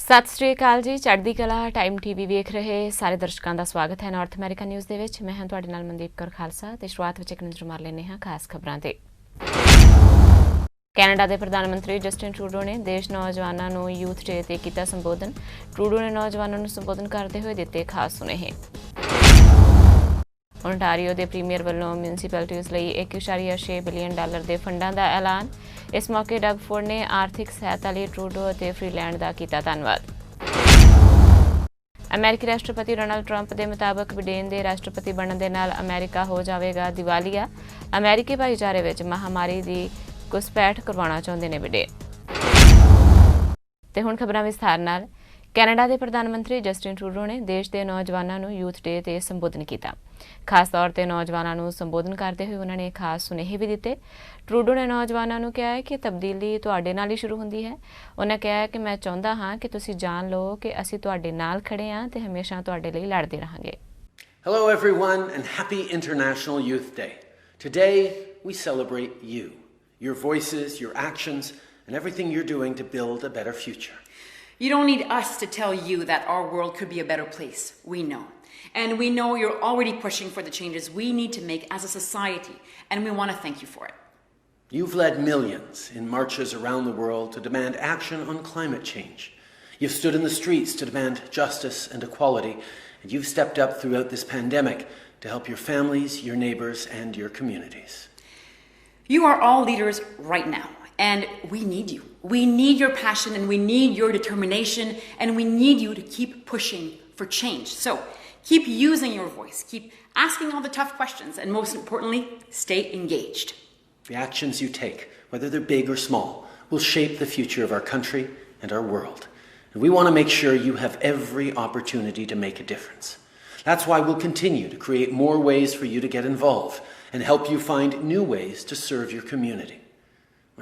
ਸਤਿ ਸ਼੍ਰੀ ਅਕਾਲ ਜੀ। ਚੜ੍ਹਦੀ ਕਲਾ ਟਾਈਮ ਟੀਵੀ ਵੇਖ ਰਹੇ ਸਾਰੇ ਦਰਸ਼ਕਾਂ ਦਾ ਸਵਾਗਤ ਹੈ ਨਾਰਥ ਅਮਰੀਕਾ ਨਿਊਜ਼ ਦੇ ਵਿੱਚ। ਮੈਂ ਹਾਂ ਤੁਹਾਡੇ ਨਾਲ ਮਨਦੀਪ ਕੌਰ ਖਾਲਸਾ ਤੇ ਸ਼ੁਰੂਆਤ ਵਿੱਚ ਇੱਕ ਨਜ਼ਰ ਮਾਰ ਲੈਂਦੇ ਹਾਂ ਖਾਸ ਖਬਰਾਂ ਤੇ। ਕੈਨੇਡਾ ਦੇ ਪ੍ਰਧਾਨ ਮੰਤਰੀ ਜਸਟਿਨ ਟਰੂਡੋ ਨੇ ਦੇਸ਼ ਨੌਜਵਾਨਾਂ ਨੂੰ ਯੂਥ ਡੇ ਤੇ ਕੀਤਾ ਸੰਬੋਧਨ। ਟਰੂਡੋ ਨੇ ਨੌਜਵਾਨਾਂ ਨੂੰ ਸੰਬੋਧਨ ਕਰਦੇ ਹੋਏ ਦਿੱਤੇ ਖਾਸ ਸੁਨੇਹੇ। ਓਨਟਾਰੀਓ ਦੇ ਪ੍ਰੀਮੀਅਰ ਵੱਲੋਂ ਮਿਊਨਿਸਪੈਲਿਟੀਜ਼ ਲਈ $1.6 ਬਿਲੀਅਨ ਦੇ ਫੰਡਾਂ ਦਾ ਐਲਾਨ। ਇਸ ਮੌਕੇ ਡਗ ਫੋਰਡ ਨੇ ਆਰਥਿਕ ਸਹਾਇਤਾ ਲਈ ਟਰੂਡੋ ਅਤੇ ਫ੍ਰੀਲੈਂਡ ਦਾ ਕੀਤਾ ਧੰਨਵਾਦ। ਅਮਰੀਕੀ ਰਾਸ਼ਟਰਪਤੀ ਡੋਨਾਲਡ ਟਰੰਪ ਦੇ ਮੁਤਾਬਕ ਬਿਡੇਨ ਦੇ ਰਾਸ਼ਟਰਪਤੀ ਬਣਨ ਦੇ ਨਾਲ ਅਮਰੀਕਾ ਹੋ ਜਾਵੇਗਾ ਦੀਵਾਲੀਆ। ਅਮਰੀਕੀ ਭਾਈਚਾਰੇ ਵਿੱਚ ਮਹਾਮਾਰੀ ਦੀ ਘੁਸਪੈਠ ਕਰਵਾਉਣਾ ਚਾਹੁੰਦੇ ਨੇ ਬਿਡੇਨ। ਤੇ ਹੁਣ ਖਬਰਾਂ ਵਿਸਥਾਰ ਨਾਲ। ਕੈਨੇਡਾ ਦੇ ਪ੍ਰਧਾਨ ਮੰਤਰੀ ਜਸਟਿਨ ਟਰੂਡੋ ਨੇ ਦੇਸ਼ ਦੇ ਨੌਜਵਾਨਾਂ ਨੂੰ ਯੂਥ ਡੇ ਤੇ ਸੰਬੋਧਨ ਕੀਤਾ। ਖਾਸ ਤੌਰ ਤੇ ਨੌਜਵਾਨਾਂ ਨੂੰ ਸੰਬੋਧਨ ਕਰਦੇ ਹੋਏ ਉਹਨਾਂ ਨੇ ਖਾਸ ਸੁਨੇਹੇ ਵੀ ਦਿੱਤੇ। ਟਰੂਡੋ ਨੇ ਨੌਜਵਾਨਾਂ ਨੂੰ ਕਿਹਾ ਹੈ ਕਿ ਤਬਦੀਲੀ ਤੁਹਾਡੇ ਨਾਲ ਹੀ ਸ਼ੁਰੂ ਹੁੰਦੀ ਹੈ। ਉਹਨਾਂ ਕਿਹਾ ਕਿ ਮੈਂ ਚਾਹੁੰਦਾ ਹਾਂ ਕਿ ਤੁਸੀਂ ਜਾਣ ਲਓ ਕਿ ਅਸੀਂ ਤੁਹਾਡੇ ਨਾਲ ਖੜੇ ਹਾਂ ਤੇ ਹਮੇਸ਼ਾ ਤੁਹਾਡੇ ਲਈ ਲੜਦੇ ਰਹਾਂਗੇ। Hello everyone and happy International Youth Day. Today we celebrate you, your voices, your actions and everything you're doing to build a better future. You don't need us to tell you that our world could be a better place. We know. And we know you're already pushing for the changes we need to make as a society, and we want to thank you for it. You've led millions in marches around the world to demand action on climate change. You've stood in the streets to demand justice and equality, and you've stepped up throughout this pandemic to help your families, your neighbours, and your communities. You are all leaders right now, and we need you. We need your passion, and we need your determination, and we need you to keep pushing for change. So keep using your voice, keep asking all the tough questions, and most importantly, stay engaged. The actions you take, whether they're big or small, will shape the future of our country and our world. And we want to make sure you have every opportunity to make a difference. That's why we'll continue to create more ways for you to get involved and help you find new ways to serve your community.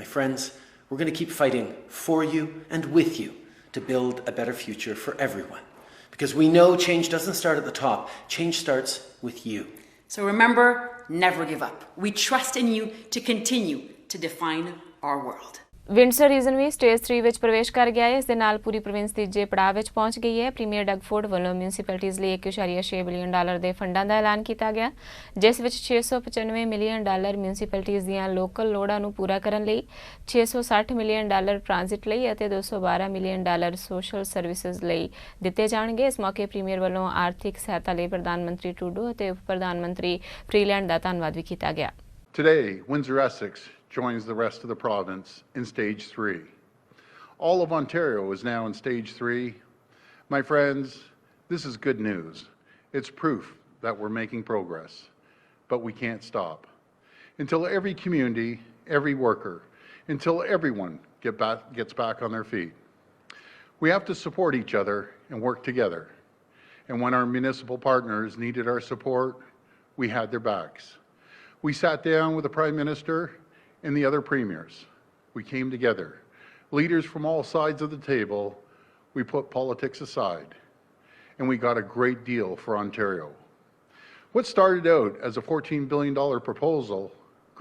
My friends, we're going to keep fighting for you and with you to build a better future for everyone. Because we know change doesn't start at the top, change starts with you. So remember, never give up. We trust in you to continue to define our world. Windsor region ਵੀ stage 3 ਵਿੱਚ ਪ੍ਰਵੇਸ਼ ਕਰ ਗਿਆ ਹੈ। ਇਸ ਦੇ ਨਾਲ ਪੂਰੀ province ਤੀਜੇ ਪੜਾਅ ਵਿੱਚ ਪਹੁੰਚ ਗਈ ਹੈ। ਪ੍ਰੀਮੀਅਰ ਡਗ ਫੋਰਡ ਵੱਲੋਂ ਮਿਊਨਿਸਪੈਲਿਟੀਜ਼ ਲਈ $1.6 ਬਿਲੀਅਨ ਦੇ ਫੰਡਾਂ ਦਾ ਐਲਾਨ ਕੀਤਾ ਗਿਆ, ਜਿਸ ਵਿੱਚ $695 ਮਿਲੀਅਨ ਮਿਊਨਿਸਪੈਲਿਟੀਜ਼ ਦੀਆਂ ਲੋਕਲ ਲੋੜਾਂ ਨੂੰ ਪੂਰਾ ਕਰਨ ਲਈ, $660 ਮਿਲੀਅਨ ਟ੍ਰਾਂਜ਼ਿਟ ਲਈ ਅਤੇ $212 ਮਿਲੀਅਨ ਸੋਸ਼ਲ ਸਰਵਿਸਿਜ਼ ਲਈ ਦਿੱਤੇ ਜਾਣਗੇ। ਇਸ ਮੌਕੇ ਪ੍ਰੀਮੀਅਰ ਵੱਲੋਂ ਆਰਥਿਕ ਸਹਾਇਤਾ ਲਈ ਪ੍ਰਧਾਨ ਮੰਤਰੀ ਟਰੂਡੋ ਅਤੇ ਉਪ ਪ੍ਰਧਾਨ ਮੰਤਰੀ ਫ੍ਰੀਲੈਂਡ ਦਾ ਧੰਨਵਾਦ ਵੀ ਕੀਤਾ ਗਿਆ। Today, Windsor-Essex joins the rest of the province in Stage 3. All of Ontario is now in Stage 3. My friends, this is good news. It's proof that we're making progress, but we can't stop. Until every community, every worker, until everyone gets back on their feet. We have to support each other and work together. And when our municipal partners needed our support, we had their backs. We sat down with the Prime Minister and the other premiers. We came together. Leaders from all sides of the table. We put politics aside. And we got a great deal for Ontario. What started out as a $14 billion proposal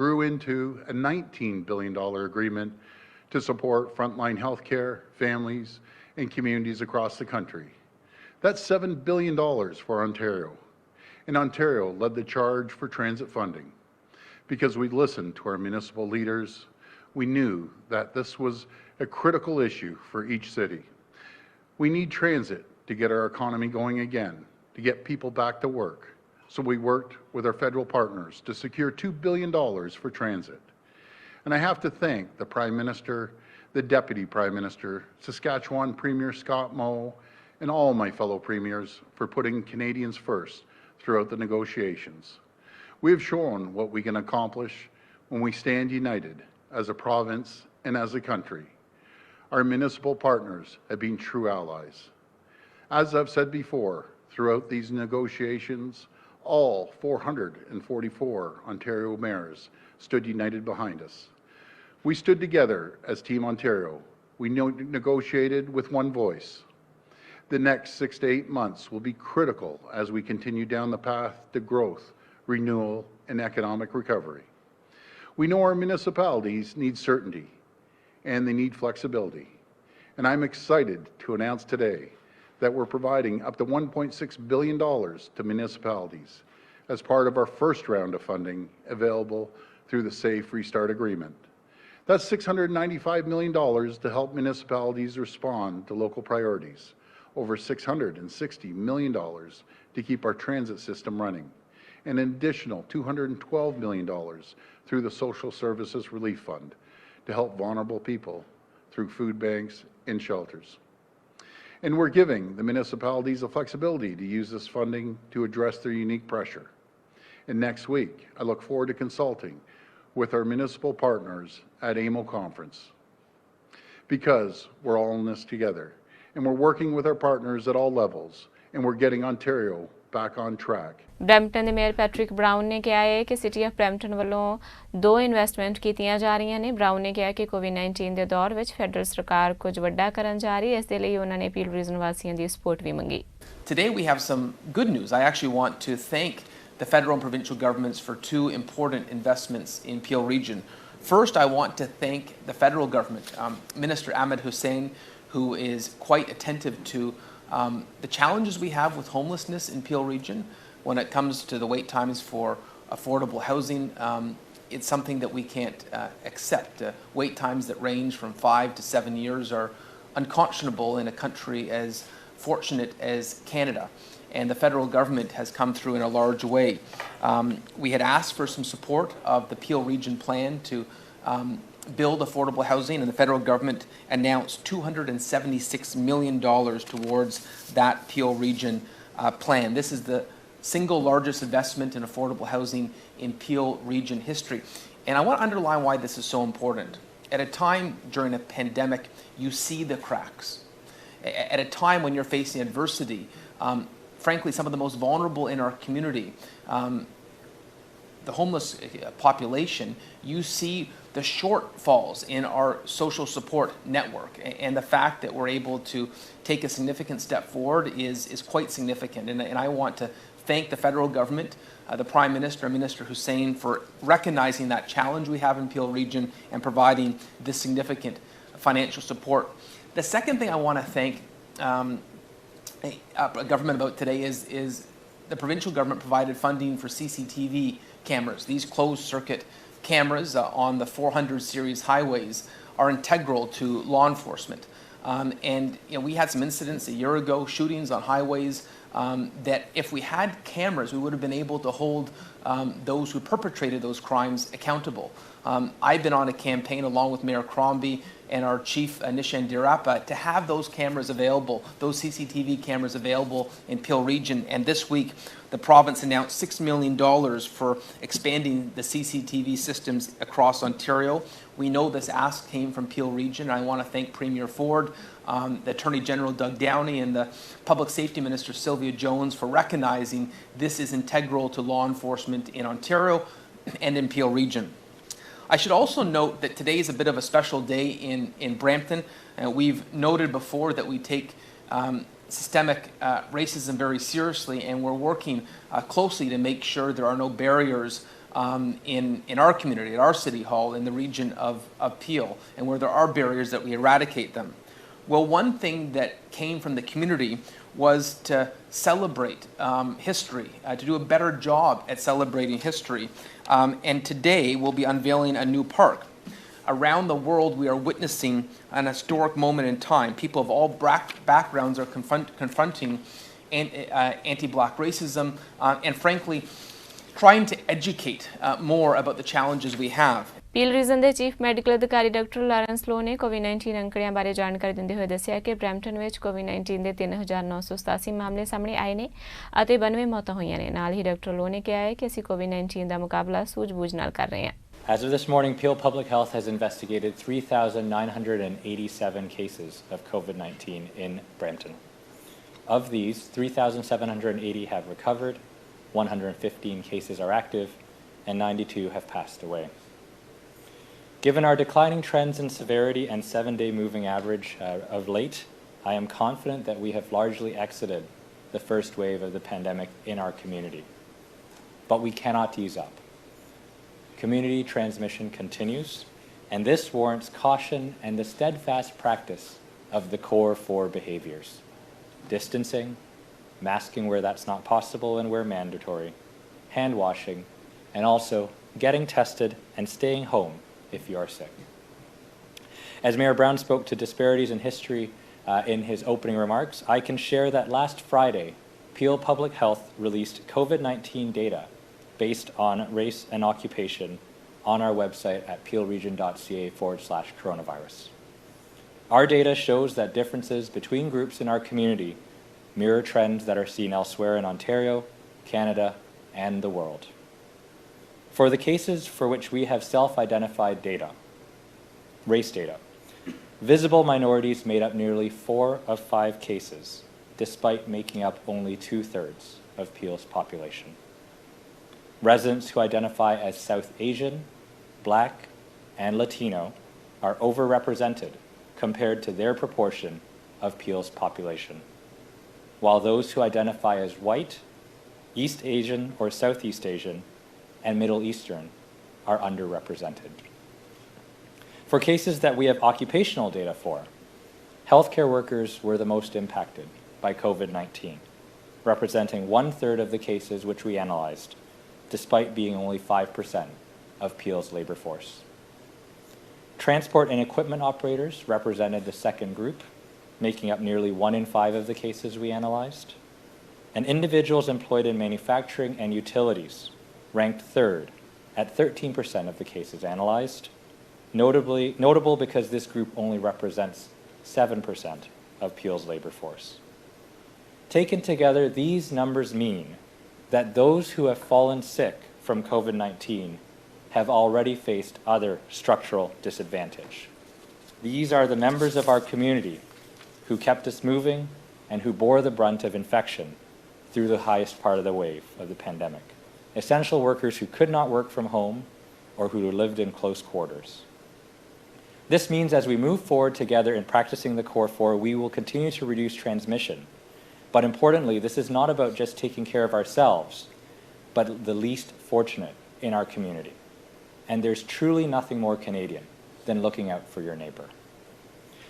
grew into a $19 billion agreement to support frontline healthcare, families, and communities across the country. That's $7 billion for Ontario. And Ontario led the charge for transit funding. Because we listened to our municipal leaders, we knew that this was a critical issue for each city. We need transit to get our economy going again, to get people back to work. So we worked with our federal partners to secure $2 billion for transit. And I have to thank the Prime Minister, the Deputy Prime Minister, Saskatchewan Premier Scott Moe, and all my fellow premiers for putting Canadians first throughout the negotiations. We have shown what we can accomplish when we stand united as a province and as a country. Our municipal partners have been true allies. As I've said before, throughout these negotiations, all 444 Ontario mayors stood united behind us. We stood together as Team Ontario. We negotiated with one voice. The next 6 to 8 months will be critical as we continue down the path to growth, renewal, and economic recovery. We know our municipalities need certainty and they need flexibility. And I'm excited to announce today that we're providing up to $1.6 billion to municipalities as part of our first round of funding available through the Safe Restart Agreement. That's $695 million to help municipalities respond to local priorities, over $660 million to keep our transit system running, and an additional $212 million through the Social Services Relief Fund to help vulnerable people through food banks and shelters. And we're giving the municipalities the flexibility to use this funding to address their unique pressure. And next week, I look forward to consulting with our municipal partners at AMO Conference, because we're all in this together, and we're working with our partners at all levels, and we're getting Ontario back on track. Brampton ਦੇ mayor Patrick brown ਨੇ ਕਿਹਾ ਹੈ ਕਿ city of Brampton ਵੱਲੋਂ 2 investment ਕੀਤੀਆਂ ਜਾ ਰਹੀਆਂ ਨੇ। ਬਰਾਊਨ ਨੇ ਕਿਹਾ ਕਿ ਕੋਵਿਡ-19 ਦੇ ਦੌਰ ਵਿੱਚ ਫੈਡਰਲ ਸਰਕਾਰ ਕੁਝ ਵੱਡਾ ਕਰਨ ਜਾ ਰਹੀ ਹੈ, ਇਸ ਦੇ ਲਈ ਉਹਨਾਂ ਨੇ ਪੀਲ ਰੀਜਨ ਵਾਸੀਆਂ ਦੀ ਸਪੋਰਟ ਵੀ ਮੰਗੀ। Today we have some good news. I actually want to thank the federal and provincial governments for 2 important investments in Peel Region. First, I want to thank the federal government, Minister Ahmed Hussein, who is quite attentive to the challenges we have with homelessness in Peel Region. When it comes to the wait times for affordable housing, it's something that we can't accept. Wait times that range from 5 to 7 years are unconscionable in a country as fortunate as Canada. And the federal government has come through in a large way. We had asked for some support of the Peel Region plan to build affordable housing, and the federal government announced $276 million towards that Peel Region plan. This is the single largest investment in affordable housing in Peel Region history. And I want to underline why this is so important. At a time during a pandemic, you see the cracks. At a time when you're facing adversity, frankly, some of the most vulnerable in our community, the homeless population, you see the shortfalls in our social support network. And the fact that we're able to take a significant step forward is quite significant. And I want to thank the federal government, the Prime Minister and Minister Hussein, for recognizing that challenge we have in Peel Region and providing this significant financial support. The second thing I want to thank government about today is the provincial government provided funding for CCTV cameras. These closed circuit cameras on the 400 series highways are integral to law enforcement. And we had some incidents a year ago, shootings on highways, that if we had cameras, we would have been able to hold those who perpetrated those crimes accountable. I've been on a campaign along with Mayor Crombie and our chief, Nishan Dirapa, to have those cameras available, those CCTV cameras available in Peel Region. And this week, the province announced $6 million for expanding the CCTV systems across Ontario. We know this ask came from Peel Region. I want to thank Premier Ford, the Attorney General Doug Downey, and the Public Safety Minister Sylvia Jones for recognizing this is integral to law enforcement in Ontario and in Peel Region. I should also note that today is a bit of a special day in Brampton. We've noted before that we take systemic racism very seriously, and we're working closely to make sure there are no barriers in our community, at our City Hall, in the region of Peel, and where there are barriers that we eradicate them. Well, one thing that came from the community was to celebrate history, to do a better job at celebrating history. And today we'll be unveiling a new park. Around the world, we are witnessing an historic moment in time. People of all backgrounds are confronting anti-Black racism and, frankly, trying to educate more about the challenges we have. Peel region ਦੇ chief medical ਅਧਿਕਾਰੀ doctor Lawrence Loh ਨੇ ਕੋਵਿਡ-19 ਅੰਕੜਿਆਂ ਬਾਰੇ ਜਾਣਕਾਰੀ ਦਿੰਦੇ ਹੋਏ ਦੱਸਿਆ ਕਿ ਬਰੈਂਪਟਨ ਵਿੱਚ ਕੋਵਿਡ-19 ਦੇ 3987 ਮਾਮਲੇ ਸਾਹਮਣੇ ਆਏ ਨੇ ਅਤੇ 92 ਮੌਤਾਂ ਹੋਈਆਂ ਨੇ। ਨਾਲ ਹੀ ਡਾਕਟਰ ਲੋ ਨੇ ਕਿਹਾ ਹੈ ਕਿ ਅਸੀਂ ਕੋਵਿਡ-19 ਦਾ ਮੁਕਾਬਲਾ ਸੂਝ-ਬੂਝ ਨਾਲ ਕਰ ਰਹੇ ਹਾਂ। As of this morning, Peel Public Health has investigated 3,987 cases of COVID-19 in Brampton. Of these, 3,780 have recovered, 115 cases are active, and 92 have passed away. Given our declining trends in severity and 7-day moving average of late, I am confident that we have largely exited the first wave of the pandemic in our community. But we cannot ease up. Community transmission continues, and this warrants caution and the steadfast practice of the core 4 behaviors: distancing, masking where that's not possible and where mandatory, hand washing, and also getting tested and staying home if you are sick. As Mayor Brown spoke to disparities in history in his opening remarks, I can share that last Friday, Peel Public Health released COVID-19 data based on race and occupation on our website at peelregion.ca/coronavirus. Our data shows that differences between groups in our community mirror trends that are seen elsewhere in Ontario, Canada, and the world. For the cases for which we have self-identified data, race data, visible minorities made up nearly 4 of 5 cases, despite making up only 2/3 of Peel's population. Residents who identify as South Asian, Black, and Latino are overrepresented compared to their proportion of Peel's population, while those who identify as white, East Asian or Southeast Asian, and Middle Eastern are underrepresented. For cases that we have occupational data for, healthcare workers were the most impacted by COVID-19, representing 1/3 of the cases which we analyzed, despite being only 5% of Peel's labor force. Transport and equipment operators represented the second group, making up nearly 1 in 5 of the cases we analyzed. And individuals employed in manufacturing and utilities ranked 3rd at 13% of the cases analyzed, notable because this group only represents 7% of Peel's labor force. Taken together, these numbers mean that those who have fallen sick from COVID-19 have already faced other structural disadvantage. These are the members of our community who kept us moving and who bore the brunt of infection through the highest part of the wave of the pandemic. Essential workers who could not work from home or who lived in close quarters. This means as we move forward together in practicing the Core 4, we will continue to reduce transmission. But importantly, this is not about just taking care of ourselves, but the least fortunate in our community. And there's truly nothing more Canadian than looking out for your neighbor.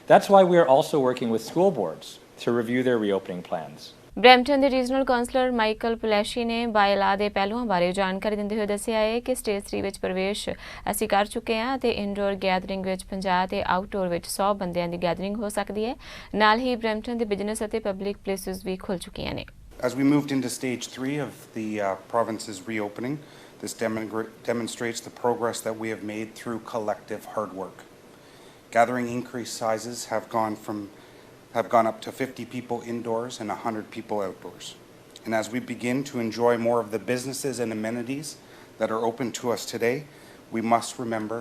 That's why we are also working with school boards to review their reopening plans. Brampton ਦੇ regional councillor Michael ਪਲੈਸ਼ੀ ਨੇ ਬਾਇਲਾ ਦੇ ਪਹਿਲੂਆਂ ਬਾਰੇ ਜਾਣਕਾਰੀ ਦਿੰਦੇ ਹੋਏ ਦੱਸਿਆ ਹੈ ਕਿ ਸਟੇਜ 3 ਵਿੱਚ ਪ੍ਰਵੇਸ਼ ਅਸੀਂ ਕਰ ਚੁੱਕੇ ਹਾਂ ਅਤੇ ਇਨਡੋਰ ਗੈਦਰਿੰਗ ਵਿੱਚ 50 ਤੇ ਆਊਟਡੋਰ ਵਿੱਚ 100 ਬੰਦਿਆਂ ਦੀ ਗੈਦਰਿੰਗ ਹੋ ਸਕਦੀ ਹੈ। ਨਾਲ ਹੀ ਬਰੈਂਪਟਨ ਦੇ ਬਿਜ਼ਨਸ ਅਤੇ ਪਬਲਿਕ ਪਲੇਸਿਸ ਵੀ ਖੁੱਲ ਚੁੱਕੀਆਂ ਨੇ। As we moved into stage 3 of the province's reopening, this demonstrates the progress that we have made through collective hard work. Gathering increased sizes have gone up to 50 people indoors and 100 people outdoors. And as we begin to enjoy more of the businesses and amenities that are open to us today, we must remember,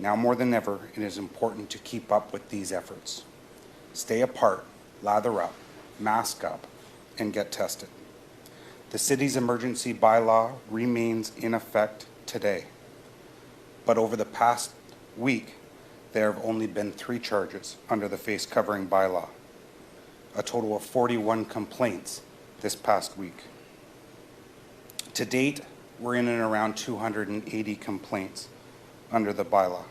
now more than ever, it is important to keep up with these efforts. Stay apart, lather up, mask up, and get tested. The city's emergency bylaw remains in effect today. But over the past week, there have only been 3 charges under the face covering bylaw. A total of 41 complaints this past week. To date, we're in and around 280 complaints under the bylaw.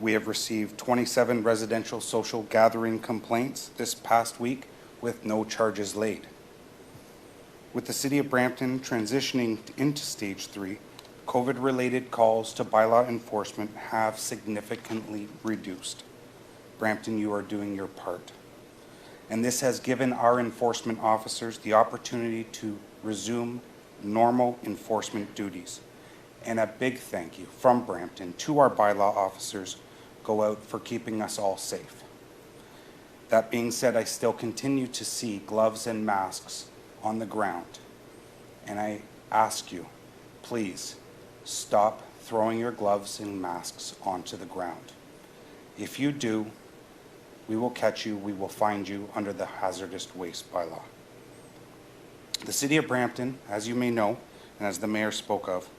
We have received 27 residential social gathering complaints this past week with no charges laid. With the City of Brampton transitioning into stage 3, COVID-related calls to bylaw enforcement have significantly reduced. Brampton, you are doing your part. And this has given our enforcement officers the opportunity to resume normal enforcement duties. And a big thank you from Brampton to our bylaw officers go out for keeping us all safe. That being said, I still continue to see gloves and masks on the ground. And I ask you, please stop throwing your gloves and masks onto the ground. If you do, we will catch you, we will find you under the hazardous waste bylaw. The City of Brampton, as you may know, and as the Mayor spoke of,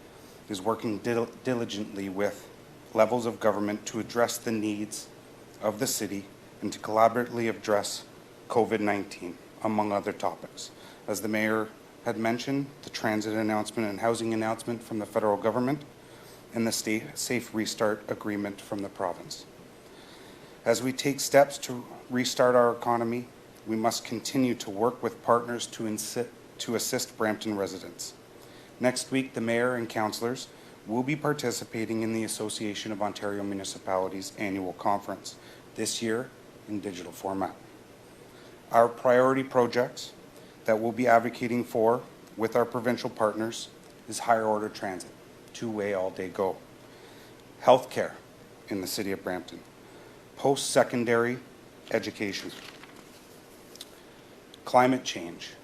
is working diligently with levels of government to address the needs of the city and to collaboratively address COVID-19, among other topics. As the Mayor had mentioned, the transit announcement and housing announcement from the federal government and the state safe restart agreement from the province. As we take steps to restart our economy, we must continue to work with partners to assist Brampton residents. Next week, the Mayor and councillors will be participating in the Association of Ontario Municipalities annual conference, this year in digital format. Our priority projects that we'll be advocating for with our provincial partners is higher order transit, two-way all-day go, healthcare in the City of Brampton, post-secondary education, climate change,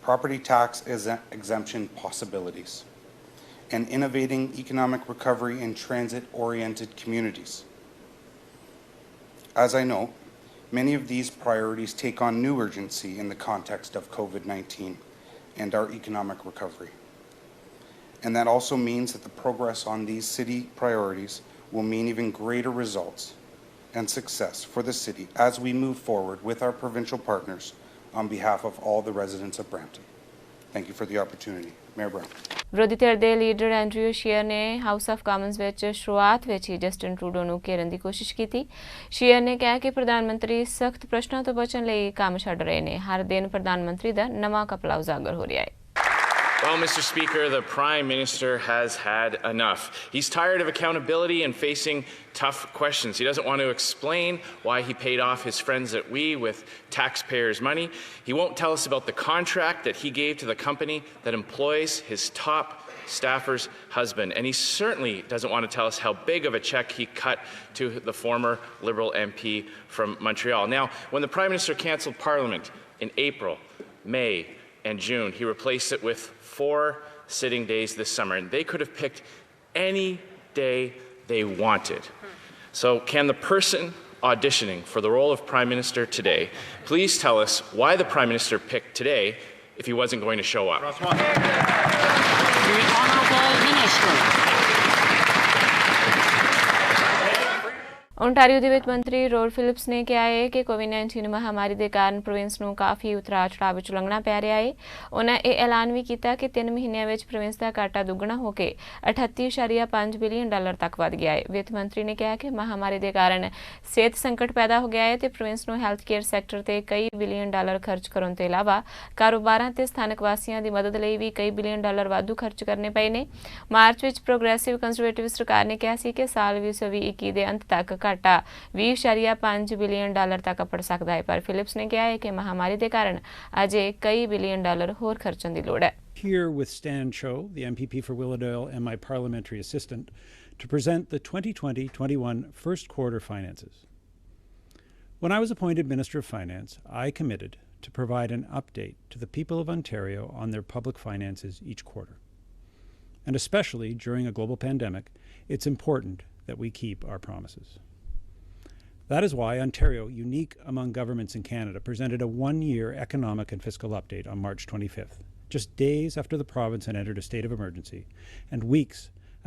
property tax exemption possibilities, and innovating economic recovery in transit-oriented communities. As I know, many of these priorities take on new urgency in the context of COVID-19 and our economic recovery. And that also means that the progress on these city priorities will mean even greater results and success for the city as we move forward with our provincial partners on behalf of all the residents of Brampton. Thank you for the opportunity. Mayor Brown. ਵਿਰੋਧੀ ਧਿਰ ਦੇ leader Andrew sheer ਨੇ house of Commons ਵਿੱਚ ਸ਼ੁਰੂਆਤ ਵਿੱਚ ਹੀ Justin Trudeau ਨੂੰ ਘੇਰਨ ਦੀ ਕੋਸ਼ਿਸ਼ ਕੀਤੀ। ਸ਼ੀਅਰ ਨੇ ਕਿਹਾ ਕਿ ਪ੍ਰਧਾਨ ਮੰਤਰੀ ਸਖਤ ਪ੍ਰਸ਼ਨਾਂ ਤੋਂ ਬਚਣ ਲਈ ਕੰਮ ਛੱਡ ਰਹੇ ਨੇ। ਹਰ ਦਿਨ ਪ੍ਰਧਾਨ ਮੰਤਰੀ ਦਾ ਨਵਾਂ ਘਪਲਾ ਉਜਾਗਰ ਹੋ ਰਿਹਾ ਹੈ। Well, Mr. Speaker, the Prime Minister has had enough. He's tired of accountability and facing tough questions. He doesn't want to explain why he paid off his friends at WE with taxpayers' money. He won't tell us about the contract that he gave to the company that employs his top staffer's husband. And he certainly doesn't want to tell us how big of a check he cut to the former Liberal MP from Montreal. Now, when the Prime Minister cancelled Parliament in April, May, and June, he replaced it with 4 sitting days this summer, and they could have picked any day they wanted. So can the person auditioning for the role of Prime Minister today please tell us why the Prime Minister picked today if he wasn't going to show up? The Honourable Minister. Ontario ਦੇ ਵਿੱਤ ਮੰਤਰੀ road Philips ਨੇ ਕਿਹਾ ਹੈ ਕਿ ਕੋਵਿਡ-19 ਮਹਾਮਾਰੀ ਦੇ ਕਾਰਨ ਪ੍ਰੋਵਿੰਸ ਨੂੰ ਕਾਫੀ ਉਤਰਾਅ-ਚੜਾਅ ਵਿੱਚ ਲੰਘਣਾ ਪੈ ਰਿਹਾ ਹੈ। ਉਹਨਾਂ ਇਹ ਐਲਾਨ ਵੀ ਕੀਤਾ ਕਿ 3 ਮਹੀਨਿਆਂ ਵਿੱਚ ਪ੍ਰੋਵਿੰਸ ਦਾ ਘਾਟਾ ਦੁੱਗਣਾ ਹੋ ਕੇ $38.5 ਬਿਲੀਅਨ ਤੱਕ ਵਧ ਗਿਆ ਹੈ। ਵਿੱਤ ਮੰਤਰੀ ਨੇ ਕਿਹਾ ਕਿ ਮਹਾਮਾਰੀ ਦੇ ਕਾਰਨ ਸਿਹਤ ਸੰਕਟ ਪੈਦਾ ਹੋ ਗਿਆ ਹੈ ਤੇ ਪ੍ਰੋਵਿੰਸ ਨੂੰ ਹੈਲਥ ਕੇਅਰ ਸੈਕਟਰ ਤੇ ਕਈ ਬਿਲੀਅਨ ਡਾਲਰ ਖਰਚ ਕਰਨ ਤੋਂ ਇਲਾਵਾ ਕਾਰੋਬਾਰਾਂ ਤੇ ਸਥਾਨਕ ਵਾਸੀਆਂ ਦੀ ਮਦਦ ਲਈ ਵੀ ਕਈ ਬਿਲੀਅਨ ਡਾਲਰ ਵਾਧੂ ਖਰਚ ਕਰਨੇ ਪਏ ਨੇ। ਮਾਰਚ ਵਿੱਚ ਪ੍ਰੋਗਰੈਸਿਵ ਕੰਜ਼ਰਵੇਟਿਵ ਸਰਕਾਰ ਨੇ ਕਿਹਾ ਸੀ ਕਿ ਸਾਲ 2021 ਦੇ ਅੰਤ ਤੱਕ ਘਾਟਾ $20.5 ਬਿਲੀਅਨ ਤੱਕ ਪੜ ਸਕਦਾ ਹੈ, ਪਰ ਫਿਲਿਪਸ ਨੇ ਕਿਹਾ ਹੈ ਕਿ ਮਹਾਮਾਰੀ ਦੇ ਕਾਰਨ ਅਜੇ ਕਈ ਬਿਲੀਅਨ ਡਾਲਰ ਹੋਰ ਖਰਚਣ ਦੀ ਲੋੜ ਹੈ। Here with Stan Cho, the MPP for Willowdale and my parliamentary assistant, to present the 2020-21 first quarter finances. When I was appointed Minister of Finance, I committed to provide an update to the people of Ontario on their public finances each quarter. And especially during a global pandemic, it's important that we keep our promises. That is why Ontario, unique among governments in Canada, presented a 1-year economic and fiscal update on March 25th, just days after the province had entered a state of emergency and weeks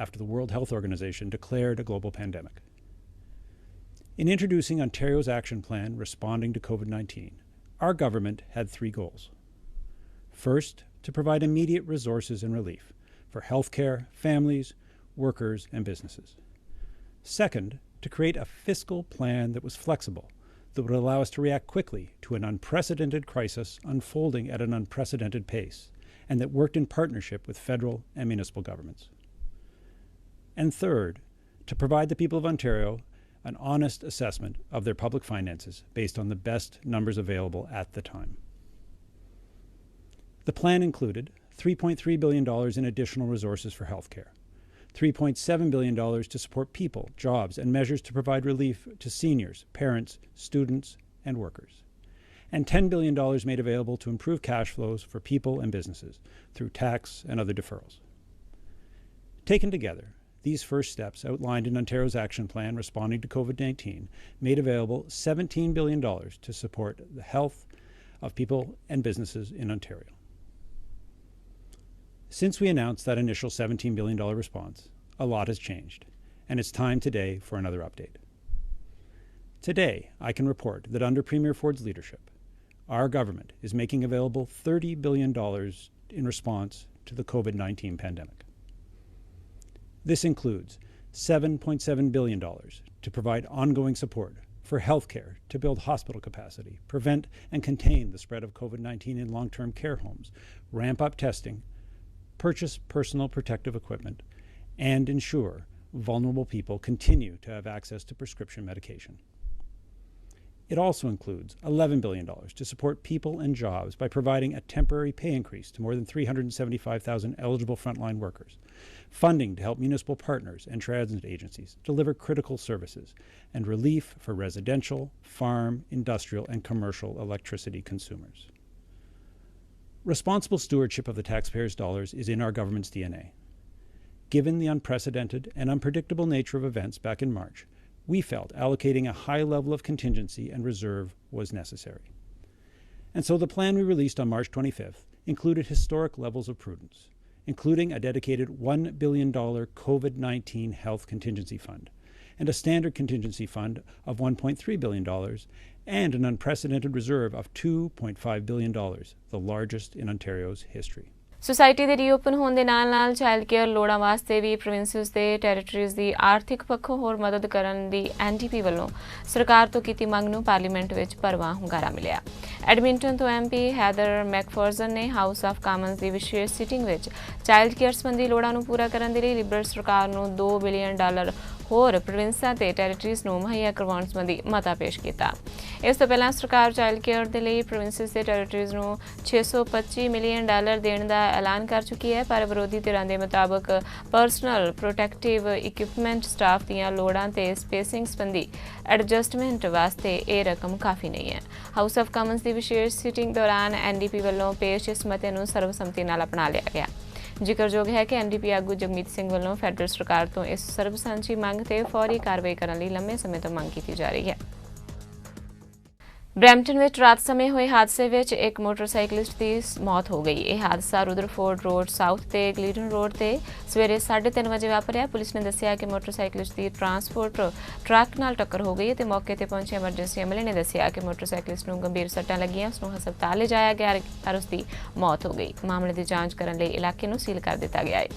after the World Health Organization declared a global pandemic. In introducing Ontario's action plan responding to COVID-19, our government had 3 goals. First, to provide immediate resources and relief for healthcare, families, workers, and businesses. Second, to create a fiscal plan that was flexible, that would allow us to react quickly to an unprecedented crisis unfolding at an unprecedented pace, and that worked in partnership with federal and municipal governments. And third, to provide the people of Ontario an honest assessment of their public finances based on the best numbers available at the time. The plan included $3.3 billion in additional resources for healthcare, $3.7 billion to support people, jobs, and measures to provide relief to seniors, parents, students, and workers, and $10 billion made available to improve cash flows for people and businesses through tax and other deferrals. Taken together, these first steps outlined in Ontario's action plan responding to COVID-19 made available $17 billion to support the health of people and businesses in Ontario. Since we announced that initial $17 billion response, a lot has changed, and it's time today for another update. Today, I can report that under Premier Ford's leadership, our government is making available $30 billion in response to the COVID-19 pandemic. This includes $7.7 billion to provide ongoing support for healthcare to build hospital capacity, prevent and contain the spread of COVID-19 in long-term care homes, ramp up testing, purchase personal protective equipment, and ensure vulnerable people continue to have access to prescription medication. It also includes $11 billion to support people and jobs by providing a temporary pay increase to more than 375,000 eligible frontline workers, funding to help municipal partners and transit agencies deliver critical services, and relief for residential, farm, industrial, and commercial electricity consumers. Responsible stewardship of the taxpayers' dollars is in our government's DNA. Given the unprecedented and unpredictable nature of events back in March, we felt allocating a high level of contingency and reserve was necessary. And so the plan we released on March 25th included historic levels of prudence, including a dedicated $1 billion COVID-19 health contingency fund, and a standard contingency fund of $1.3 billion, and an unprecedented reserve of $2.5 billion, the largest in Ontario's history. Society ਦੇ reopen ਹੋਣ ਦੇ ਨਾਲ child care ਲੋੜਾਂ ਵਾਸਤੇ ਵੀ provinces ਤੇ territories ਦੀ ਆਰਥਿਕ ਪੱਖੋਂ ਹੋਰ ਮਦਦ ਕਰਨ ਦੀ ਐਨਡੀਪੀ ਵੱਲੋਂ ਸਰਕਾਰ ਤੋਂ ਕੀਤੀ ਮੰਗ ਨੂੰ ਪਾਰਲੀਮੈਂਟ ਵਿੱਚ ਭਰਵਾਂ ਹੁੰਗਾਰਾ ਮਿਲਿਆ। ਐਡਮਿੰਟਨ ਤੋਂ ਐਮਪੀ ਹੈਦਰ ਮੈਕਫਰਜ਼ਨ ਨੇ ਹਾਊਸ ਆਫ ਕਾਮਨਸ ਦੀ ਵਿਸ਼ੇਸ਼ ਸਿਟਿੰਗ ਵਿੱਚ ਚਾਈਲਡ ਕੇਅਰ ਸੰਬੰਧੀ ਲੋੜਾਂ ਨੂੰ ਪੂਰਾ ਕਰਨ ਦੇ ਲਈ ਲਿਬਰਲ ਸਰਕਾਰ ਨੂੰ $2 ਬਿਲੀਅਨ ਹੋਰ ਪ੍ਰੋਵਿੰਸਾਂ ਤੇ ਟੈਰੀਟਰੀਜ਼ ਨੂੰ ਮੁਹੱਈਆ ਕਰਵਾਉਣ ਸੰਬੰਧੀ ਮਤਾ ਪੇਸ਼ ਕੀਤਾ। ਇਸ ਤੋਂ ਪਹਿਲਾਂ ਸਰਕਾਰ ਚਾਈਲਡ ਕੇਅਰ ਦੇ ਲਈ ਪ੍ਰੋਵਿੰਸਿਸ ਤੇ ਟੈਰੀਟਰੀਜ਼ ਨੂੰ $625 ਮਿਲੀਅਨ ਦੇਣ ਦਾ ਐਲਾਨ ਕਰ ਚੁੱਕੀ ਹੈ, ਪਰ ਵਿਰੋਧੀ ਧਿਰਾਂ ਦੇ ਮੁਤਾਬਕ ਪਰਸਨਲ ਪ੍ਰੋਟੈਕਟਿਵ ਇਕਵਿਪਮੈਂਟ ਸਟਾਫ ਦੀਆਂ ਲੋੜਾਂ ਤੇ ਸਪੇਸਿੰਗ ਸੰਬੰਧੀ ਐਡਜਸਟਮੈਂਟ ਵਾਸਤੇ ਇਹ ਰਕਮ ਕਾਫੀ ਨਹੀਂ ਹੈ। ਹਾਊਸ ਆਫ ਕਾਮਨਸ ਦੀ ਵਿਸ਼ੇਸ਼ ਸਿਟਿੰਗ ਦੌਰਾਨ ਐਨਡੀਪੀ ਵੱਲੋਂ ਪੇਸ਼ ਇਸ ਮਤੇ ਨੂੰ ਸਰਬਸੰਮਤੀ ਨਾਲ ਅਪਣਾ ਲਿਆ ਗਿਆ। ਜ਼ਿਕਰਯੋਗ ਹੈ ਕਿ ਐਨਡੀਪੀ ਆਗੂ ਜਗਮੀਤ ਸਿੰਘ ਵੱਲੋਂ ਫੈਡਰਲ ਸਰਕਾਰ ਤੋਂ ਇਸ ਸਰਬਸੰਮਤੀ ਮੰਗ ਤੇ ਫੌਰੀ ਕਾਰਵਾਈ ਕਰਨ ਲਈ ਲੰਮੇ ਸਮੇਂ ਤੋਂ ਮੰਗ ਕੀਤੀ ਜਾ ਰਹੀ ਹੈ। ਬਰੈਂਪਟਨ ਵਿੱਚ ਰਾਤ ਸਮੇਂ ਹੋਏ ਹਾਦਸੇ ਵਿੱਚ ਇੱਕ ਮੋਟਰਸਾਈਕਲਿਸਟ ਦੀ ਮੌਤ ਹੋ ਗਈ। ਇਹ ਹਾਦਸਾ ਰੁਦਰਫੋਰਡ ਰੋਡ ਸਾਊਥ ਤੇ ਗਲੀਡਨ ਰੋਡ ਤੇ ਸਵੇਰੇ 3:30 ਵਜੇ ਵਾਪਰਿਆ। ਪੁਲਿਸ ਨੇ ਦੱਸਿਆ ਕਿ ਮੋਟਰਸਾਈਕਲਿਸਟ ਦੀ ਟਰਾਂਸਪੋਰਟ ਟਰੱਕ ਨਾਲ ਟੱਕਰ ਹੋ ਗਈ ਤੇ ਮੌਕੇ ਤੇ ਪਹੁੰਚੇ ਐਮਰਜੈਂਸੀ ਅਮਲੇ ਨੇ ਦੱਸਿਆ ਕਿ ਮੋਟਰਸਾਈਕਲਿਸਟ ਨੂੰ ਗੰਭੀਰ ਸੱਟਾਂ ਲੱਗੀਆਂ, ਉਸ ਨੂੰ ਹਸਪਤਾਲ ਲਿਜਾਇਆ ਗਿਆ ਪਰ ਉਸ ਦੀ ਮੌਤ ਹੋ ਗਈ। ਮਾਮਲੇ ਦੀ ਜਾਂਚ ਕਰਨ ਲਈ ਇਲਾਕੇ ਨੂੰ ਸੀਲ ਕਰ ਦਿੱਤਾ ਗਿਆ ਹੈ।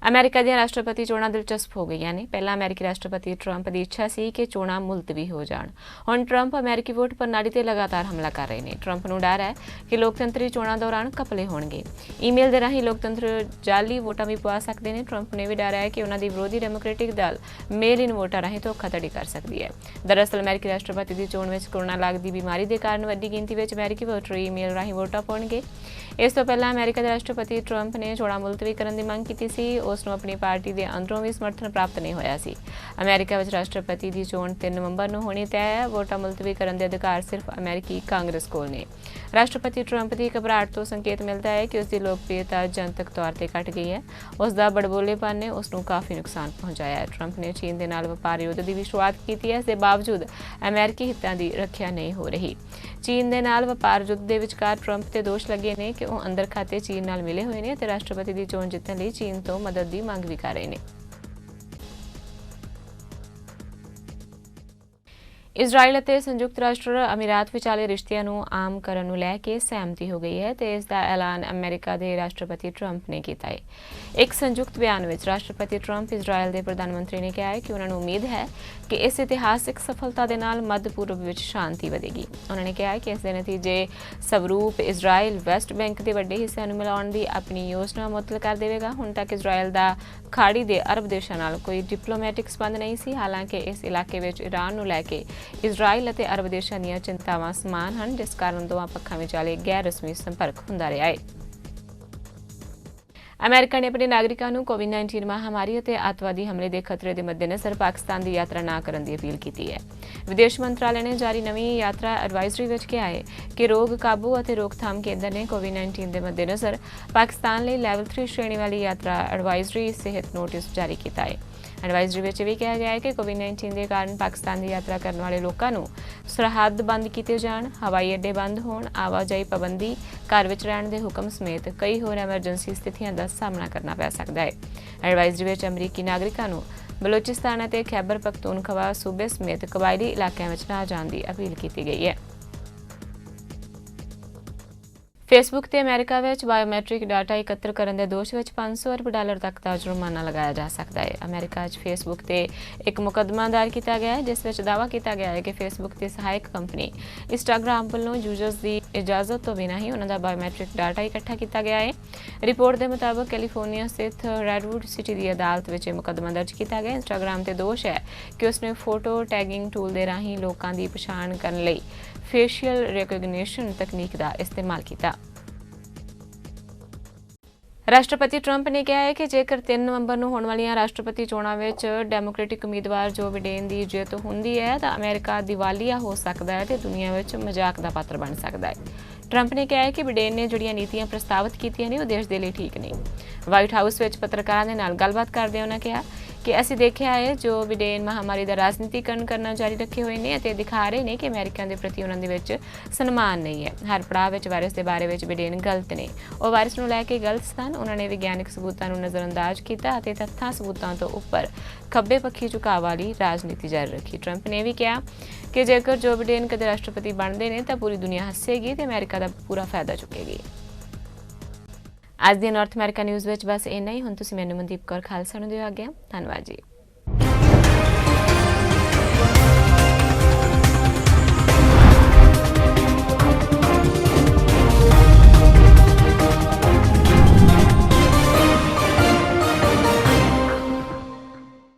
ਅਮਰੀਕਾ ਦੀਆਂ ਰਾਸ਼ਟਰਪਤੀ ਚੋਣਾਂ ਦਿਲਚਸਪ ਹੋ ਗਈਆਂ ਨੇ। ਪਹਿਲਾਂ ਅਮਰੀਕੀ ਰਾਸ਼ਟਰਪਤੀ ਟਰੰਪ ਦੀ ਇੱਛਾ ਸੀ ਕਿ ਚੋਣਾਂ ਮੁਲਤਵੀ ਹੋ ਜਾਣ। ਹੁਣ ਟਰੰਪ ਅਮਰੀਕੀ ਵੋਟ ਪ੍ਰਣਾਲੀ ਤੇ ਲਗਾਤਾਰ ਹਮਲਾ ਕਰ ਰਹੇ ਨੇ। ਟਰੰਪ ਨੂੰ ਡਰ ਹੈ ਕਿ ਲੋਕਤੰਤਰੀ ਚੋਣਾਂ ਦੌਰਾਨ ਘਪਲੇ ਹੋਣਗੇ। ਈਮੇਲ ਦੇ ਰਾਹੀਂ ਲੋਕਤੰਤਰ ਜਾਲੀ ਵੋਟਾਂ ਵੀ ਪਵਾ ਸਕਦੇ ਨੇ। ਟਰੰਪ ਨੇ ਵੀ ਡਰ ਹੈ ਕਿ ਉਹਨਾਂ ਦੀ ਵਿਰੋਧੀ ਡੈਮੋਕ੍ਰੈਟਿਕ ਦਲ ਮੇਲ ਇਨ ਵੋਟਾਂ ਰਾਹੀਂ ਧੋਖਾਧੜੀ ਕਰ ਸਕਦੀ ਹੈ। ਦਰਅਸਲ ਅਮਰੀਕੀ ਰਾਸ਼ਟਰਪਤੀ ਦੀ ਚੋਣ ਵਿੱਚ ਕੋਰੋਨਾ ਲੱਗਦੀ ਬਿਮਾਰੀ ਦੇ ਕਾਰਨ ਵੱਡੀ ਗਿਣਤੀ ਵਿੱਚ ਅਮਰੀਕੀ ਵੋਟਰ ਈਮੇਲ ਰਾਹੀਂ ਵੋਟਾਂ ਪਾਉਣਗੇ। ਇਸ ਤੋਂ ਪਹਿਲਾਂ ਅਮਰੀਕਾ ਦੇ ਰਾਸ਼ਟਰਪਤੀ ਟਰੰਪ ਨੇ ਚੋਣਾਂ ਮੁਲਤਵੀ ਕਰਨ ਦੀ ਮੰਗ ਕੀਤੀ ਸੀ। ਉਸ ਨੂੰ ਆਪਣੀ ਪਾਰਟੀ ਦੇ ਅੰਦਰੋਂ ਵੀ ਸਮਰਥਨ ਪ੍ਰਾਪਤ ਨਹੀਂ ਹੋਇਆ ਸੀ। ਅਮਰੀਕਾ ਵਿੱਚ ਰਾਸ਼ਟਰਪਤੀ ਦੀ ਚੋਣ 3 ਨਵੰਬਰ ਨੂੰ ਹੋਣੀ ਤੈਅ ਹੈ। ਵੋਟਾਂ ਮੁਲਤਵੀ ਕਰਨ ਦੇ ਅਧਿਕਾਰ ਸਿਰਫ ਅਮਰੀਕੀ ਕਾਂਗਰਸ ਕੋਲ ਨੇ। ਰਾਸ਼ਟਰਪਤੀ ਟਰੰਪ ਦੀ ਘਬਰਾਹਟ ਤੋਂ ਸੰਕੇਤ ਮਿਲਦਾ ਹੈ ਕਿ ਉਸ ਦੀ ਲੋਕਪ੍ਰਿਯਤਾ ਜਨਤਕ ਤੌਰ ਤੇ ਘਟ ਗਈ ਹੈ। ਉਸ ਦਾ ਬੜਬੋਲੇਪਨ ਨੇ ਉਸ ਨੂੰ ਕਾਫੀ ਨੁਕਸਾਨ ਪਹੁੰਚਾਇਆ ਹੈ। ਟਰੰਪ ਨੇ ਚੀਨ ਦੇ ਨਾਲ ਵਪਾਰ ਯੁੱਧ ਦੀ ਵੀ ਸ਼ੁਰੂਆਤ ਕੀਤੀ ਹੈ। ਇਸ ਦੇ ਬਾਵਜੂਦ ਅਮਰੀਕੀ ਹਿੱਤਾਂ ਦੀ ਰੱਖਿਆ ਨਹੀਂ ਹੋ ਰਹੀ। ਚੀਨ ਦੇ ਨਾਲ ਵਪਾਰ ਯੁੱਧ ਦੇ ਵਿਚਕਾਰ ਟਰੰਪ ਤੇ ਦੋਸ਼ ਲੱਗੇ ਨੇ ਕਿ ਉਹ ਅੰਦਰ ਖਾਤੇ ਚੀਨ ਨਾਲ ਮਿਲੇ ਹੋਏ ਨੇ ਅਤੇ ਰਾਸ਼ਟਰਪਤੀ ਦੀ ਚੋਣ ਜਿੱਤਣ ਲਈ ਚੀਨ ਤੋਂ ਮਦਦ ਦੀ ਮੰਗ ਵੀ ਕਰ ਰਹੇ ਨੇ। ਇਜ਼ਰਾਈਲ ਅਤੇ ਸੰਯੁਕਤ ਰਾਸ਼ਟਰ ਅਮੀਰਾਤ ਵਿਚਾਲੇ ਰਿਸ਼ਤਿਆਂ ਨੂੰ ਆਮ ਕਰਨ ਨੂੰ ਲੈ ਕੇ ਸਹਿਮਤੀ ਹੋ ਗਈ ਹੈ ਤੇ ਇਸ ਦਾ ਐਲਾਨ ਅਮਰੀਕਾ ਦੇ ਰਾਸ਼ਟਰਪਤੀ ਟਰੰਪ ਨੇ ਕੀਤਾ ਹੈ। ਇੱਕ ਸੰਯੁਕਤ ਬਿਆਨ ਵਿੱਚ ਰਾਸ਼ਟਰਪਤੀ ਟਰੰਪ ਇਜ਼ਰਾਈਲ ਦੇ ਪ੍ਰਧਾਨ ਮੰਤਰੀ ਨੇ ਕਿਹਾ ਹੈ ਕਿ ਉਹਨਾਂ ਨੂੰ ਉਮੀਦ ਹੈ ਕਿ ਇਸ ਇਤਿਹਾਸਿਕ ਸਫਲਤਾ ਦੇ ਨਾਲ ਮੱਧ ਪੂਰਬ ਵਿੱਚ ਸ਼ਾਂਤੀ ਵਧੇਗੀ। ਉਹਨਾਂ ਨੇ ਕਿਹਾ ਕਿ ਇਸ ਦੇ ਨਤੀਜੇ ਸਵਰੂਪ ਇਜ਼ਰਾਈਲ ਵੈਸਟ ਬੈਂਕ ਦੇ ਵੱਡੇ ਹਿੱਸਿਆਂ ਨੂੰ ਮਿਲਾਉਣ ਦੀ ਆਪਣੀ ਯੋਜਨਾ ਮੁਅੱਤਲ ਕਰ ਦੇਵੇਗਾ। ਹੁਣ ਤੱਕ ਇਜ਼ਰਾਈਲ ਦਾ ਖਾੜੀ ਦੇ ਅਰਬ ਦੇਸ਼ਾਂ ਨਾਲ ਕੋਈ ਡਿਪਲੋਮੈਟਿਕ ਸੰਬੰਧ ਨਹੀਂ ਸੀ। ਹਾਲਾਂਕਿ ਇਸ ਇਲਾਕੇ ਵਿੱਚ ਈਰਾਨ ਨੂੰ ਲੈ ਕੇ ਇਜ਼ਰਾਈਲ ਅਤੇ ਅਰਬ ਦੇਸ਼ਾਂ ਦੀਆਂ ਚਿੰਤਾਵਾਂ ਸਮਾਨ ਹਨ, ਜਿਸ ਕਾਰਨ ਦੋਵਾਂ ਪੱਖਾਂ ਵਿਚਾਲੇ ਗੈਰ ਰਸਮੀ ਸੰਪਰਕ ਹੁੰਦਾ ਰਿਹਾ ਹੈ। ਅਮਰੀਕਾ ਨੇ ਆਪਣੇ ਨਾਗਰਿਕਾਂ ਨੂੰ ਕੋਵਿਡ-19 ਮਹਾਮਾਰੀ ਅਤੇ ਅੱਤਵਾਦੀ ਹਮਲੇ ਦੇ ਖਤਰੇ ਦੇ ਮੱਦੇਨਜ਼ਰ ਪਾਕਿਸਤਾਨ ਦੀ ਯਾਤਰਾ ਨਾ ਕਰਨ ਦੀ ਅਪੀਲ ਕੀਤੀ ਹੈ। ਵਿਦੇਸ਼ ਮੰਤਰਾਲੇ ਨੇ ਜਾਰੀ ਨਵੀਂ ਯਾਤਰਾ ਐਡਵਾਈਜ਼ਰੀ ਵਿੱਚ ਕਿਹਾ ਹੈ ਕਿ ਰੋਗ ਕਾਬੂ ਅਤੇ ਰੋਕਥਾਮ ਕੇਂਦਰ ਨੇ ਕੋਵਿਡ-19 ਦੇ ਮੱਦੇਨਜ਼ਰ ਪਾਕਿਸਤਾਨ ਲਈ ਲੈਵਲ 3 ਸ਼੍ਰੇਣੀ ਵਾਲੀ ਯਾਤਰਾ ਐਡਵਾਈਜ਼ਰੀ ਸਿਹਤ ਨੋਟਿਸ ਜਾਰੀ ਕੀਤਾ ਹੈ। ਐਡਵਾਈਜ਼ਰੀ ਵਿੱਚ ਵੀ ਕਿਹਾ ਗਿਆ ਹੈ ਕਿ ਕੋਵਿਡ-19 ਦੇ ਕਾਰਨ ਪਾਕਿਸਤਾਨ ਦੀ ਯਾਤਰਾ ਕਰਨ ਵਾਲੇ ਲੋਕਾਂ ਨੂੰ ਸਰਹੱਦ ਬੰਦ ਕੀਤੇ ਜਾਣ, ਹਵਾਈ ਅੱਡੇ ਬੰਦ ਹੋਣ, ਆਵਾਜਾਈ ਪਾਬੰਦੀ, ਘਰ ਵਿੱਚ ਰਹਿਣ ਦੇ ਹੁਕਮ ਸਮੇਤ ਕਈ ਹੋਰ ਐਮਰਜੈਂਸੀ ਸਥਿਤੀਆਂ ਦਾ ਸਾਹਮਣਾ ਕਰਨਾ ਪੈ ਸਕਦਾ ਹੈ। ਐਡਵਾਈਜ਼ਰੀ ਵਿੱਚ ਅਮਰੀਕੀ ਨਾਗਰਿਕਾਂ ਨੂੰ ਬਲੋਚਿਸਤਾਨ ਅਤੇ ਖੈਬਰ ਪਖਤੂਨਖਵਾ ਸੂਬੇ ਸਮੇਤ ਕਬਾਇਲੀ ਇਲਾਕਿਆਂ ਵਿੱਚ ਨਾ ਜਾਣ ਦੀ ਅਪੀਲ ਕੀਤੀ ਗਈ ਹੈ। ਫੇਸਬੁੱਕ ਤੇ ਅਮਰੀਕਾ ਵਿੱਚ ਬਾਇਓਮੈਟ੍ਰਿਕ ਡਾਟਾ ਇਕੱਤਰ ਕਰਨ ਦੇ ਦੋਸ਼ ਵਿੱਚ $500 ਅਰਬ ਤੱਕ ਦਾ ਜੁਰਮਾਨਾ ਲਗਾਇਆ ਜਾ ਸਕਦਾ ਹੈ। ਅਮਰੀਕਾ 'ਚ ਫੇਸਬੁੱਕ ਤੇ ਇੱਕ ਮੁਕੱਦਮਾ ਦਾਇਰ ਕੀਤਾ ਗਿਆ ਹੈ ਜਿਸ ਵਿੱਚ ਦਾਅਵਾ ਕੀਤਾ ਗਿਆ ਹੈ ਕਿ ਫੇਸਬੁੱਕ ਦੀ ਸਹਾਇਕ ਕੰਪਨੀ ਇੰਸਟਾਗ੍ਰਾਮ ਵੱਲੋਂ ਯੂਜ਼ਰਸ ਦੀ ਇਜਾਜ਼ਤ ਤੋਂ ਬਿਨਾਂ ਹੀ ਉਹਨਾਂ ਦਾ ਬਾਇਓਮੈਟ੍ਰਿਕ ਡਾਟਾ ਇਕੱਠਾ ਕੀਤਾ ਗਿਆ ਹੈ। ਰਿਪੋਰਟ ਦੇ ਮੁਤਾਬਕ ਕੈਲੀਫੋਰਨੀਆ ਸਥਿਤ ਰੈਡਵੁੱਡ ਸਿਟੀ ਦੀ ਅਦਾਲਤ ਵਿੱਚ ਇਹ ਮੁਕੱਦਮਾ ਦਰਜ ਕੀਤਾ ਗਿਆ। ਇੰਸਟਾਗ੍ਰਾਮ ਤੇ ਦੋਸ਼ ਹੈ ਕਿ ਉਸਨੇ ਫੋਟੋ ਟੈਗਿੰਗ ਟੂਲ ਦੇ ਰਾਹੀਂ ਲੋਕਾਂ ਦੀ ਪਛਾਣ ਕਰਨ ਲਈ ਫੇਸ਼ੀਅਲ ਰੈਕਗਨੀਸ਼ਨ ਤਕਨੀਕ ਦਾ ਇਸਤੇਮਾਲ ਕੀਤਾ। ਰਾਸ਼ਟਰਪਤੀ ਟਰੰਪ ਨੇ ਕਿਹਾ ਹੈ ਕਿ ਜੇਕਰ 3 ਨਵੰਬਰ ਨੂੰ ਹੋਣ ਵਾਲੀਆਂ ਰਾਸ਼ਟਰਪਤੀ ਚੋਣਾਂ ਵਿੱਚ ਡੈਮੋਕ੍ਰੈਟਿਕ ਉਮੀਦਵਾਰ ਜੋ ਬਿਡੇਨ ਦੀ ਜਿੱਤ ਹੁੰਦੀ ਹੈ ਤਾਂ ਅਮਰੀਕਾ ਦੀਵਾਲੀਆ ਹੋ ਸਕਦਾ ਹੈ ਤੇ ਦੁਨੀਆ ਵਿੱਚ ਮਜ਼ਾਕ ਦਾ ਪਾਤਰ ਬਣ ਸਕਦਾ ਹੈ। ਟਰੰਪ ਨੇ ਕਿਹਾ ਹੈ ਕਿ ਬਿਡੇਨ ਨੇ ਜਿਹੜੀਆਂ ਨੀਤੀਆਂ ਪ੍ਰਸਤਾਵਿਤ ਕੀਤੀਆਂ ਨੇ ਉਹ ਦੇਸ਼ ਦੇ ਲਈ ਠੀਕ ਨਹੀਂ। ਵਾਈਟ ਹਾਊਸ ਵਿੱਚ ਪੱਤਰਕਾਰਾਂ ਦੇ ਨਾਲ ਗੱਲਬਾਤ ਕਰਦੇ ਉਹਨਾਂ ਕਿਹਾ ਕਿ ਅਸੀਂ ਦੇਖਿਆ ਹੈ ਜੋ ਬਿਡੇਨ ਮਹਾਮਾਰੀ ਦਾ ਰਾਜਨੀਤੀਕਰਨ ਕਰਨਾ ਜਾਰੀ ਰੱਖੇ ਹੋਏ ਨੇ ਅਤੇ ਦਿਖਾ ਰਹੇ ਨੇ ਕਿ ਅਮਰੀਕਾ ਦੇ ਪ੍ਰਤੀ ਉਹਨਾਂ ਦੇ ਵਿੱਚ ਸਨਮਾਨ ਨਹੀਂ ਹੈ। ਹਰ ਪੜਾਅ ਵਿੱਚ ਵਾਇਰਸ ਦੇ ਬਾਰੇ ਵਿੱਚ ਬਿਡੇਨ ਗਲਤ ਨੇ। ਉਹ ਵਾਇਰਸ ਨੂੰ ਲੈ ਕੇ ਗਲਤ ਸਨ। ਉਹਨਾਂ ਨੇ ਵਿਗਿਆਨਕ ਸਬੂਤਾਂ ਨੂੰ ਨਜ਼ਰਅੰਦਾਜ਼ ਕੀਤਾ ਅਤੇ ਤੱਥਾਂ ਸਬੂਤਾਂ ਤੋਂ ਉੱਪਰ ਖੱਬੇ ਪੱਖੀ ਝੁਕਾਅ ਵਾਲੀ ਰਾਜਨੀਤੀ ਜਾਰੀ ਰੱਖੀ। ਟਰੰਪ ਨੇ ਵੀ ਕਿਹਾ ਕਿ ਜੇਕਰ ਜੋ ਬਿਡੇਨ ਕਦੇ ਰਾਸ਼ਟਰਪਤੀ ਬਣਦੇ ਨੇ ਤਾਂ ਪੂਰੀ ਦੁਨੀਆ ਹੱਸੇਗੀ ਤੇ ਅਮਰੀਕਾ ਦਾ ਪੂਰਾ ਫਾਇਦਾ ਚੁੱਕੇਗੀ। ਅੱਜ ਦੀ ਨਾਰਥ ਅਮਰੀਕਾ ਨਿਊਜ਼ ਵਿੱਚ ਬਸ ਇੰਨਾ ਹੀ। ਹੁਣ ਤੁਸੀਂ ਮੈਨੂੰ ਮਨਦੀਪ ਕੌਰ ਖਾਲਸਾ ਨੂੰ ਦਿਓ ਆਗਿਆ। ਧੰਨਵਾਦ ਜੀ।